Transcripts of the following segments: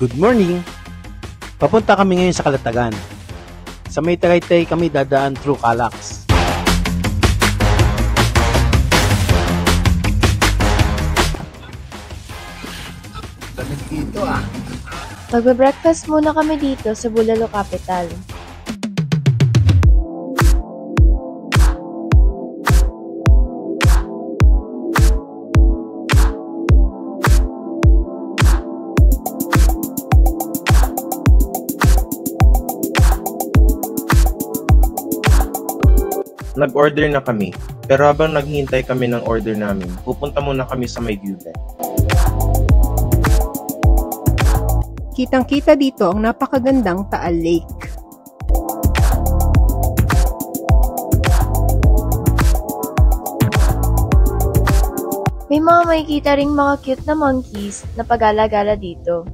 Good morning! Papunta kami ngayon sa Calatagan. Sa may Tagaytay kami dadaan through Calax. Lamig dito ah. Magbe-breakfast muna kami dito sa Bulalo Capital. Nag-order na kami, pero habang naghihintay kami ng order namin, pupunta muna kami sa may view deck. Kitang-kita dito ang napakagandang Taal Lake. May mga makikita ring mga cute na monkeys na pag-alagala dito.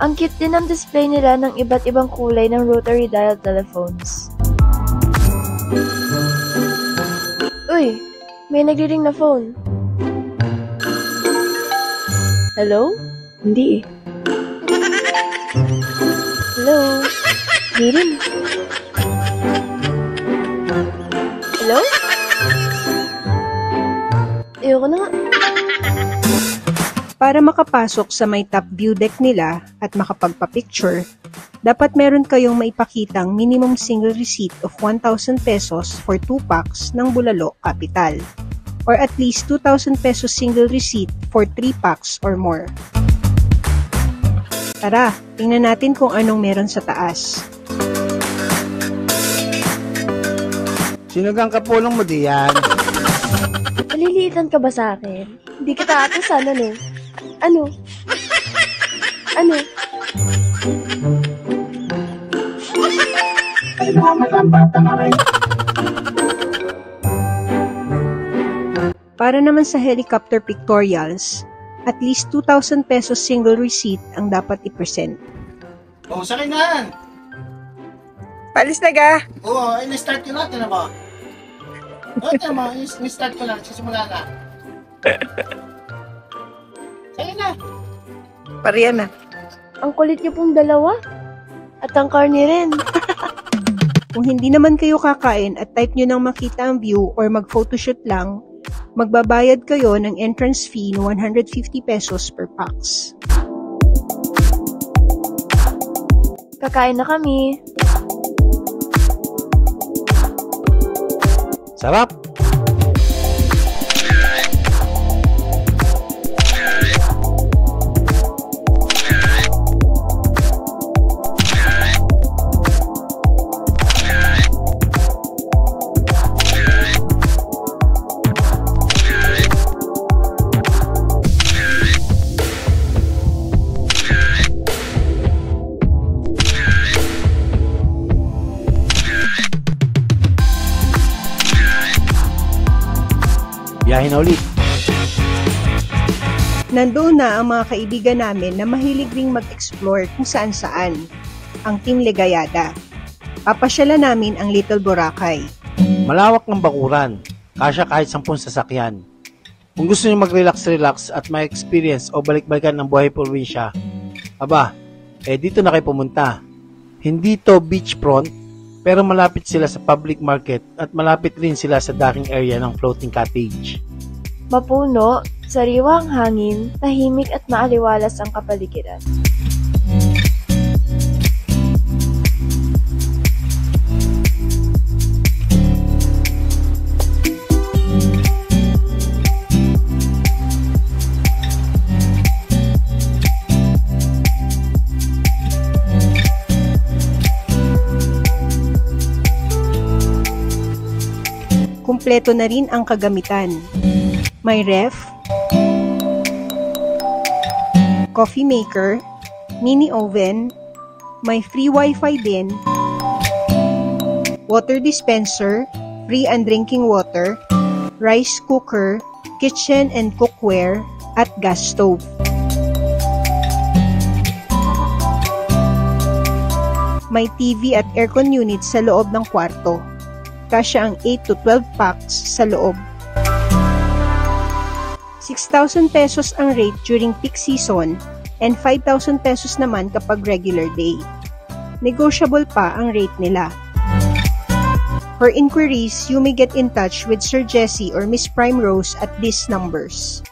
Ang cute din ang display nila ng iba't ibang kulay ng rotary dial telephones. Uy! May nagri-ring na phone. Hello? Hindi eh. Hello? Hindi rin. Hello? Ayoko na nga. Para makapasok sa may top view deck nila at makapagpa-picture, dapat meron kayong maipakitang minimum single receipt of 1,000 pesos for 2 packs ng Bulalo Capital, or at least 2,000 pesos single receipt for 3 packs or more. Tara, tingnan natin kung anong meron sa taas. Sinugang kapulong mo diyan. Maliliitan ka ba sa akin? Hindi kita atasan, ano? Ano? Ano? Para naman sa helicopter pictorials, at least 2,000 pesos single receipt ang dapat i-present. Oh, sakay na! Palis na ga! Oo, in-start ko na, tinan mo. Tinan mo, in-start ko na, sisimula na. Sakay na! Pariyan na. Ang kulit niyo pong dalawa. At ang karni rin. Kung hindi naman kayo kakain at type nyo nang makita ang view or mag-photoshoot lang, magbabayad kayo ng entrance fee na 150 pesos per packs. Kakain na kami. Sarap! Biyahe na ulit. Nandoon na ang mga kaibigan namin na mahilig ring mag-explore kung saan-saan, ang Team Ligayada. Papasyala namin ang Little Boracay. Malawak ng bakuran, kasya kahit 10 sasakyan. Kung gusto niyo mag-relax at ma-experience o balik-balikan ng buhay probinsya, aba, dito na kayo pumunta. Hindi to beachfront, pero malapit sila sa public market at malapit rin sila sa docking area ng floating cottage. Mapuno, sariwa ang hangin, tahimik at maaliwalas ang kapaligiran. Kumpleto na rin ang kagamitan. May ref, coffee maker, mini oven, may free wifi din, water dispenser, free and drinking water, rice cooker, kitchen and cookware, at gas stove. May TV at aircon unit sa loob ng kwarto. Kasya ang 8 to 12 packs sa loob. 6,000 pesos ang rate during peak season and 5,000 pesos naman kapag regular day. Negotiable pa ang rate nila. For inquiries, you may get in touch with Sir Jesse or Miss Prime Rose at these numbers.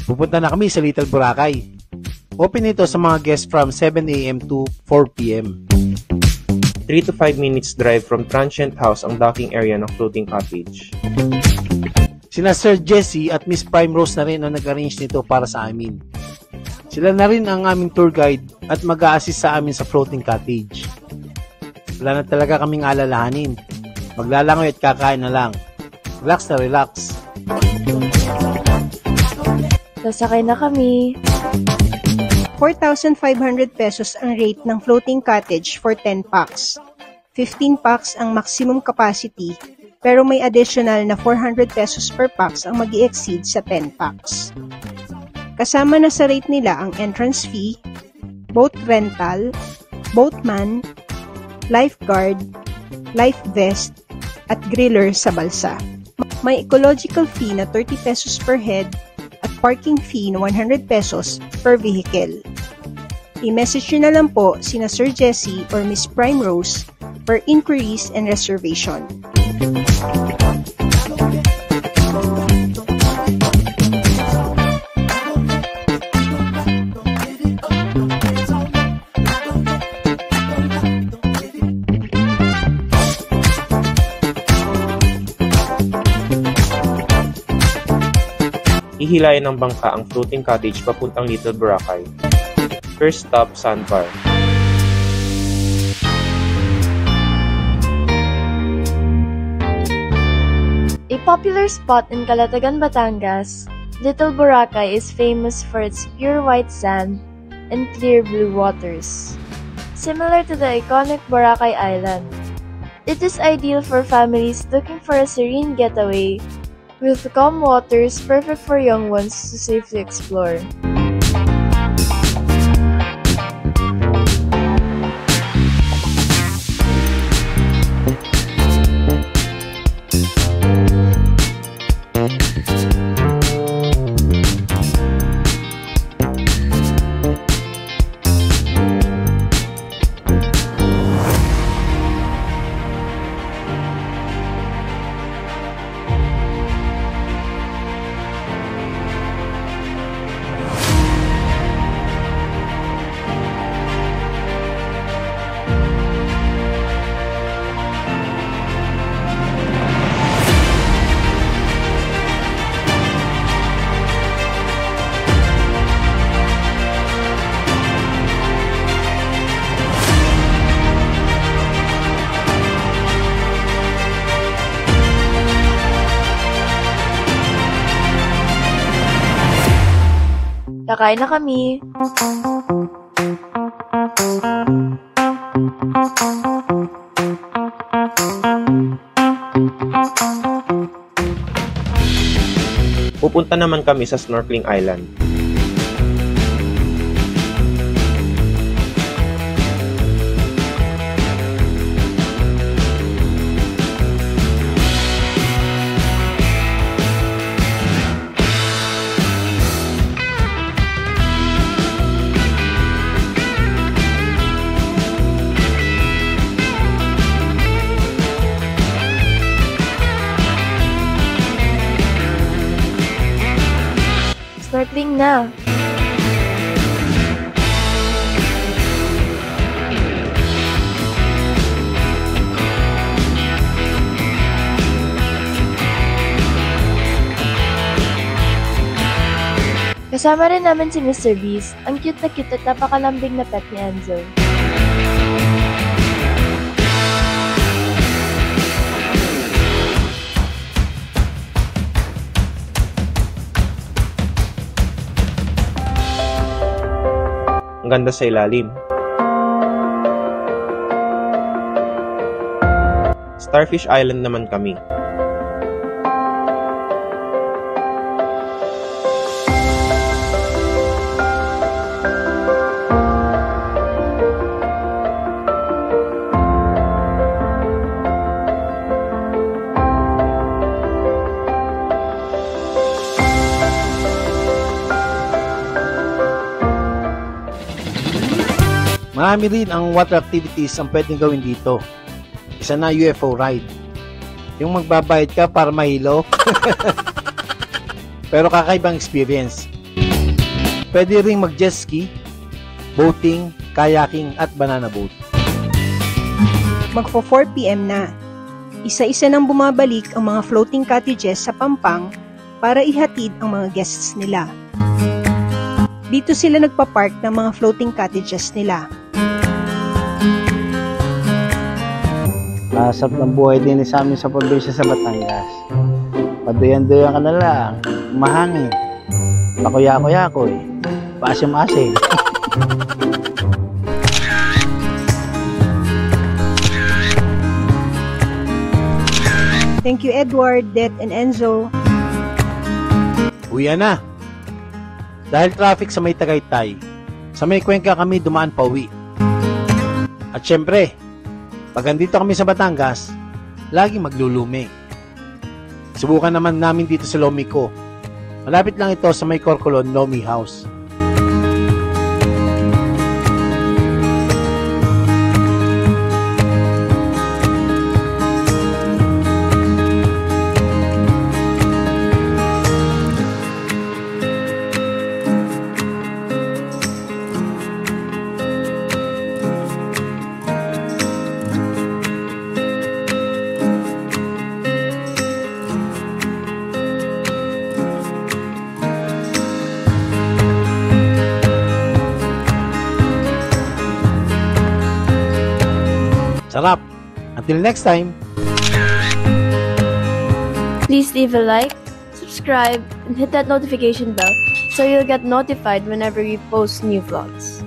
Pupunta na kami sa Little Boracay. Open ito sa mga guests from 7 a.m. to 4 p.m. 3 to 5 minutes drive from Transient House ang docking area ng floating cottage. Sina Sir Jesse at Miss Prime Rose na rin ang nag-arrange nito para sa amin. Sila na rin ang aming tour guide at mag-a-assist sa amin sa floating cottage. Wala na talaga kaming alalahanin. Maglalangoy at kakain na lang. Relax na relax. Sasakay na kami. 4,500 pesos ang rate ng floating cottage for 10 packs. 15 packs ang maximum capacity, pero may additional na 400 pesos per packs ang mag-i-exceed sa 10 packs. Kasama na sa rate nila ang entrance fee, boat rental, boatman, lifeguard, life vest, at griller sa balsa. May ecological fee na 30 pesos per head at parking fee na 100 pesos per vehicle. I-message nyo na lang po sina Sir Jesse or Miss Prime Rose for inquiries and reservation. Hihilayan ng bangka ang floating cottage papuntang Little Boracay. First stop, Sandbar. A popular spot in Calatagan, Batangas, Little Boracay is famous for its pure white sand and clear blue waters. Similar to the iconic Boracay Island, it is ideal for families looking for a serene getaway with calm waters perfect for young ones to safely explore. Kakain na kami. Pupunta naman kami sa Snorkeling Island. Snorkeling na. Kasama rin namin si Mr. Beast, ang cute na cute at napakalambing na pet ni Enzo. Ang ganda sa ilalim. Starfish Island naman kami. Marami rin ang water activities ang pwedeng gawin dito. Isa na UFO ride. Yung magbabayad ka para mahilo. Pero kakaibang experience. Pwede ring mag-jet ski, boating, kayaking at banana boat. Magfo 4 PM na. Isa-isa nang bumabalik ang mga floating cottages sa Pampang para ihatid ang mga guests nila. Dito sila nagpa-park ng mga floating cottages nila. Masarap ng buhay din sa amin sa probinsya sa Batangas. Paduyan-duyan ka na lang, mahangin. Pakuya-kuya ko eh. Paasim-asim. Thank you Edward, Det, and Enzo. Uwi na. Dahil traffic sa may Tagaytay, sa may Cuenca kami dumaan pa uwi. At syempre, pag andito kami sa Batangas, lagi maglulumi. Subukan naman namin dito sa Lomico. Malapit lang ito sa may Corcolon Lomi House. Sarap! Until next time! Please leave a like, subscribe, and hit that notification bell so you'll get notified whenever we post new vlogs.